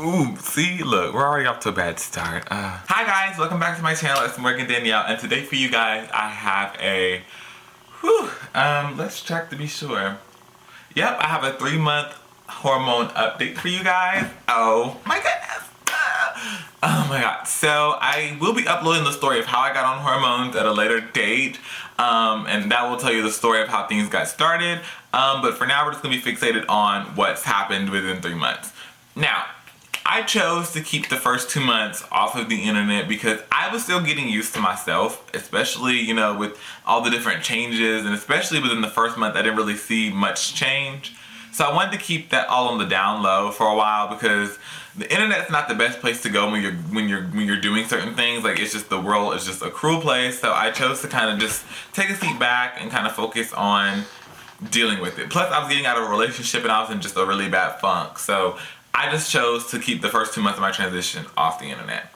Ooh, see, look, we're already off to a bad start. Hi guys, welcome back to my channel. It's Morgan Danielle, and today for you guys, I have a, let's check to be sure. Yep, I have a 3-month hormone update for you guys. Oh my goodness. Oh my god. So I will be uploading the story of how I got on hormones at a later date. And that will tell you the story of how things got started. But for now, we're just gonna be fixated on what's happened within 3 months. Now, I chose to keep the first 2 months off of the internet because I was still getting used to myself, especially, you know, with all the different changes, and especially within the first month, I didn't really see much change. So I wanted to keep that all on the down low for a while because the internet's not the best place to go when you're doing certain things. Like, it's just, the world is just a cruel place. So I chose to kind of just take a seat back and kind of focus on dealing with it. Plus, I was getting out of a relationship and I was in just a really bad funk. So I just chose to keep the first 2 months of my transition off the internet.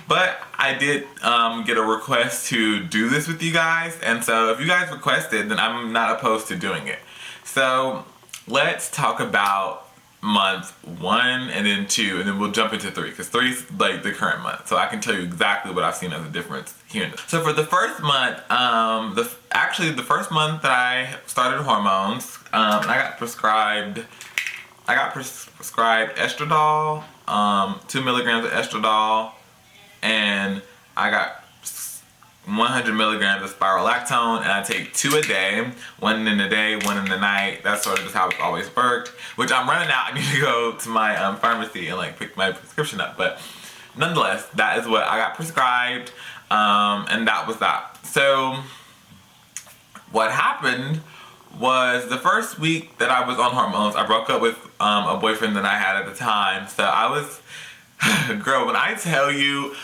But I did get a request to do this with you guys, and so if you guys requested, then I'm not opposed to doing it. So let's talk about month 1 and then 2, and then we'll jump into 3, because 3 is like the current month, so I can tell you exactly what I've seen as a difference here. So for the first month, actually the first month that I started hormones, I got prescribed estradiol, 2 milligrams of estradiol, and I got 100 milligrams of spirolactone, and I take 2 a day, 1 in the day, 1 in the night. That's sort of just how it's always worked, which I'm running out. I need to go to my pharmacy and like pick my prescription up, but nonetheless, that is what I got prescribed, and that was that. So what happened was, the first week that I was on hormones, I broke up with a boyfriend that I had at the time. So I was, girl, when I tell you,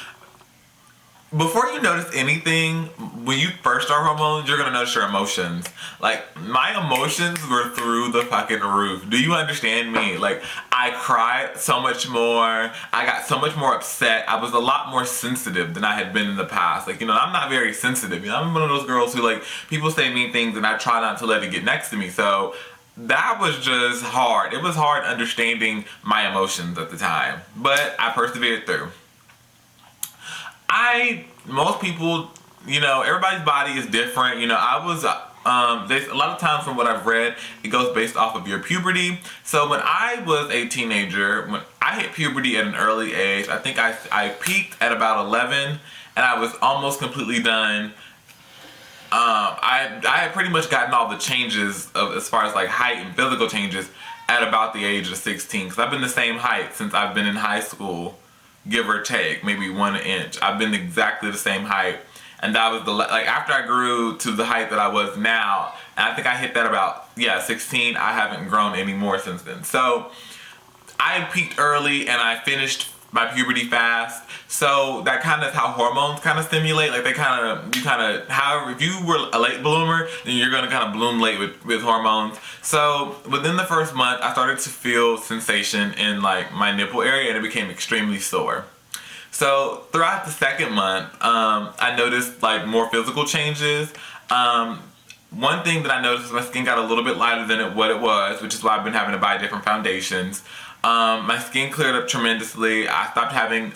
before you notice anything, when you first start hormones, you're gonna notice your emotions. Like, my emotions were through the fucking roof. Do you understand me? Like, I cried so much more. I got so much more upset. I was a lot more sensitive than I had been in the past. Like, you know, I'm not very sensitive. You know, I'm one of those girls who, like, people say mean things and I try not to let it get next to me. So that was just hard. It was hard understanding my emotions at the time. But I persevered through. Most people, you know, everybody's body is different. You know, there's a lot of times from what I've read, it goes based off of your puberty. So when I was a teenager, when I hit puberty at an early age, I think I peaked at about 11, and I was almost completely done. I had pretty much gotten all the changes as far as like height and physical changes at about the age of 16, because I've been the same height since I've been in high school. Give or take, maybe 1 inch. I've been exactly the same height, and that was like after I grew to the height that I was now, and I think I hit that about 16. I haven't grown any more since then. So I peaked early and I finished my puberty fast. So that kind of how hormones kind of stimulate. Like, however, if you were a late bloomer, then you're gonna kind of bloom late with hormones. So within the first month, I started to feel sensation in like my nipple area, and it became extremely sore. So throughout the second month, I noticed like more physical changes. One thing that I noticed is my skin got a little bit lighter than what it was, which is why I've been having to buy different foundations. My skin cleared up tremendously. I stopped having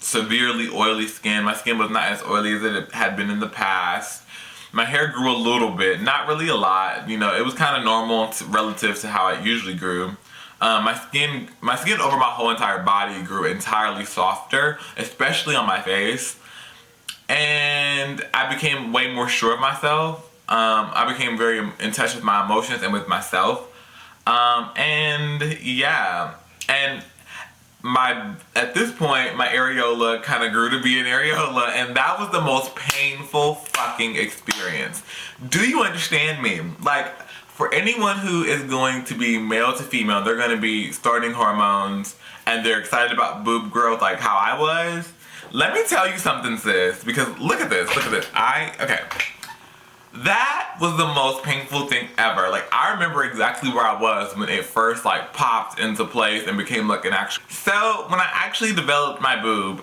severely oily skin. My skin was not as oily as it had been in the past. My hair grew a little bit, not really a lot. You know, it was kind of normal relative to how it usually grew. My skin over my whole entire body grew entirely softer, especially on my face. And I became way more sure of myself. I became very in touch with my emotions and with myself. And yeah, and at this point, my areola kind of grew to be an areola, and that was the most painful fucking experience. Do you understand me? Like, for anyone who is going to be male to female, they're going to be starting hormones, and they're excited about boob growth like how I was. Let me tell you something, sis, because look at this. Okay. That was the most painful thing ever. Like, I remember exactly where I was when it first like popped into place and became like an actual. So when I actually developed my boob,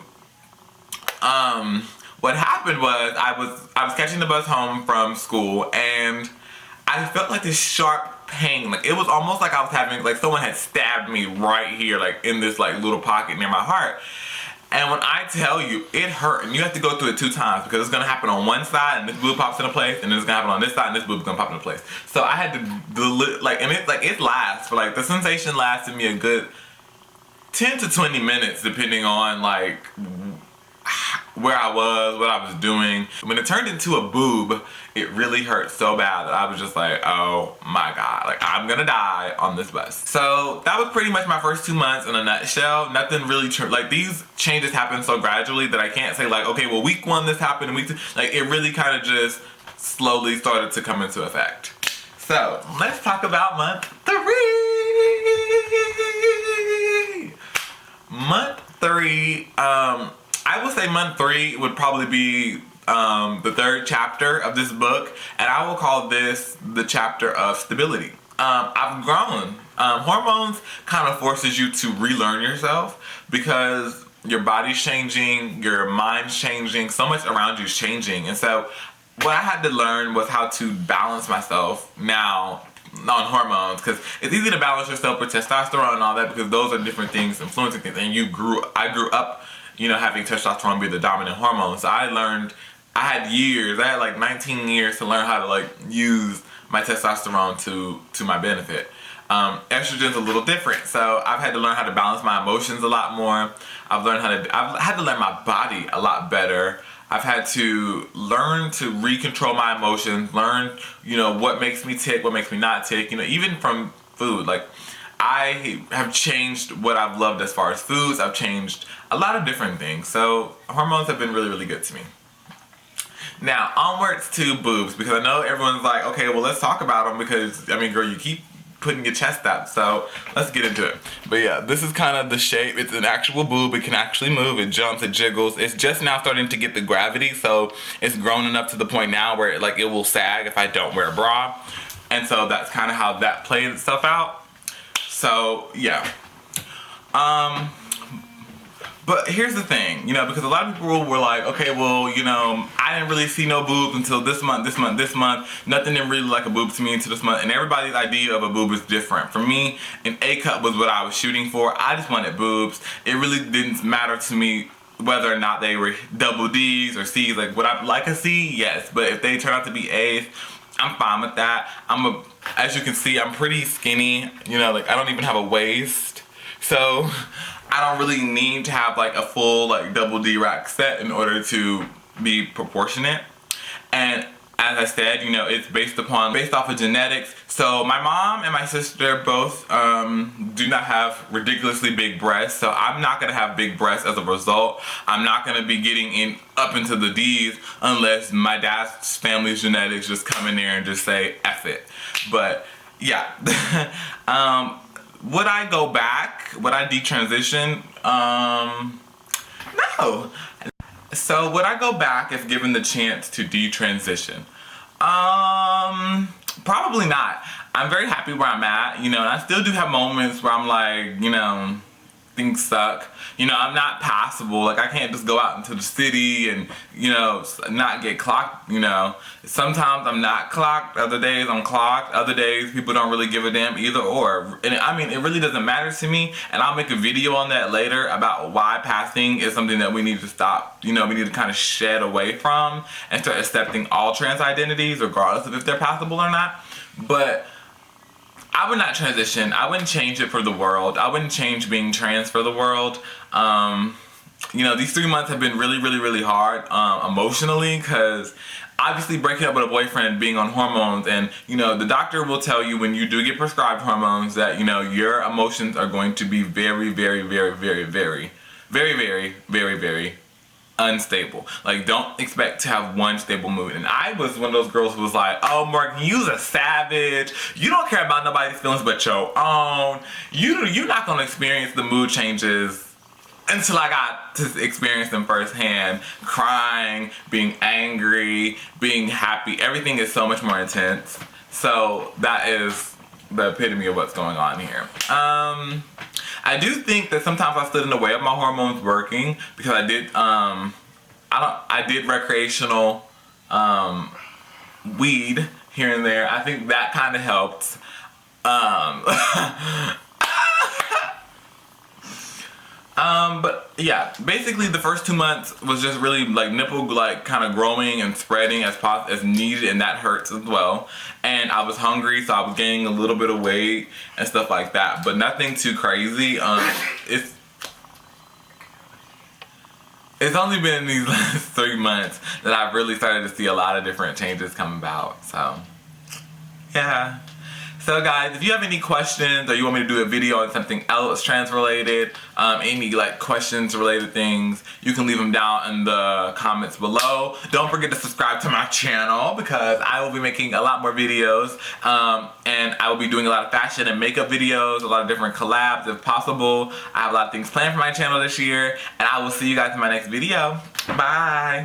what happened was I was catching the bus home from school, and I felt like this sharp pain. Like, it was almost like I was having, like, someone had stabbed me right here, like, in this, like, little pocket near my heart. And when I tell you, it hurt, and you have to go through it 2 times, because it's gonna happen on one side and this boob pops into place, and then it's gonna happen on this side and this boob's gonna pop into place. So I had to, like, and it lasts for, like, the sensation lasted me a good 10 to 20 minutes, depending on, like, where I was, what I was doing. When it turned into a boob, it really hurt so bad that I was just like, oh my God, like, I'm gonna die on this bus. So that was pretty much my first 2 months in a nutshell. Nothing really, like, these changes happen so gradually that I can't say, like, okay, well, week 1 this happened and week 2, like, it really kind of just slowly started to come into effect. So let's talk about month 3. Month 3, I would say month 3 would probably be the 3rd chapter of this book, and I will call this the chapter of stability. I've grown. Hormones kind of forces you to relearn yourself, because your body's changing, your mind's changing, so much around you is changing. And so what I had to learn was how to balance myself now on hormones, because it's easy to balance yourself with testosterone and all that, because those are different things influencing things. And I grew up, you know, having testosterone be the dominant hormone. So I had like 19 years to learn how to, like, use my testosterone to my benefit. Estrogen's a little different, so I've had to learn how to balance my emotions a lot more. I've had to learn my body a lot better. I've had to learn to recontrol my emotions, learn, you know, what makes me tick, what makes me not tick, you know, even from food. Like, I have changed what I've loved as far as foods. I've changed a lot of different things. So hormones have been really, really good to me. Now, onwards to boobs, because I know everyone's like, okay, well, let's talk about them, because, I mean, girl, you keep putting your chest out, so let's get into it. But yeah, this is kind of the shape. It's an actual boob. It can actually move. It jumps. It jiggles. It's just now starting to get the gravity, so it's grown enough to the point now where, like, it will sag if I don't wear a bra. And so that's kind of how that plays itself out. So yeah. But here's the thing, you know, because a lot of people were like, okay, well, you know, I didn't really see no boobs until this month. Nothing didn't really like a boob to me until this month. And everybody's idea of a boob is different. For me, an A cup was what I was shooting for. I just wanted boobs. It really didn't matter to me whether or not they were double D's or C's. Like, would I like a C? Yes. But if they turn out to be A's, I'm fine with that. As you can see, I'm pretty skinny. You know, like, I don't even have a waist. So I don't really need to have, like, a full, like, double D rack set in order to be proportionate. And as I said, you know, it's based off of genetics. So my mom and my sister both do not have ridiculously big breasts, so I'm not gonna have big breasts as a result. I'm not gonna be getting up into the D's unless my dad's family's genetics just come in there and just say F it. But yeah. Would I go back? Would I detransition? No. So would I go back if given the chance to detransition? Probably not. I'm very happy where I'm at, you know, and I still do have moments where I'm like, you know, things suck. You know, I'm not passable. Like, I can't just go out into the city and, you know, not get clocked, you know. Sometimes I'm not clocked. Other days I'm clocked. Other days people don't really give a damn either or. And I mean, it really doesn't matter to me. And I'll make a video on that later about why passing is something that we need to stop. You know, we need to kind of shed away from and start accepting all trans identities, regardless of if they're passable or not. But I would not transition. I wouldn't change it for the world. I wouldn't change being trans for the world. You know, these 3 months have been really, really, really hard emotionally, because obviously breaking up with a boyfriend and being on hormones, and, you know, the doctor will tell you when you do get prescribed hormones that, you know, your emotions are going to be very, very, very, very, very, very, very, very, very unstable. Like, don't expect to have one stable mood. And I was one of those girls who was like, oh, Morgan, you's a savage. You don't care about nobody's feelings but your own. You're not gonna experience the mood changes until I got to experience them firsthand. Crying, being angry, being happy. Everything is so much more intense. So that is the epitome of what's going on here. I do think that sometimes I stood in the way of my hormones working, because I did recreational weed here and there. I think that kind of helped. But yeah, basically the first 2 months was just really like nipple like kind of growing and spreading as needed, and that hurts as well. And I was hungry, so I was gaining a little bit of weight and stuff like that, but nothing too crazy. It's only been these last 3 months that I've really started to see a lot of different changes come about. So yeah. So guys, if you have any questions or you want me to do a video on something else trans related, any like questions related things, you can leave them down in the comments below. Don't forget to subscribe to my channel because I will be making a lot more videos, and I will be doing a lot of fashion and makeup videos, a lot of different collabs if possible. I have a lot of things planned for my channel this year, and I will see you guys in my next video. Bye!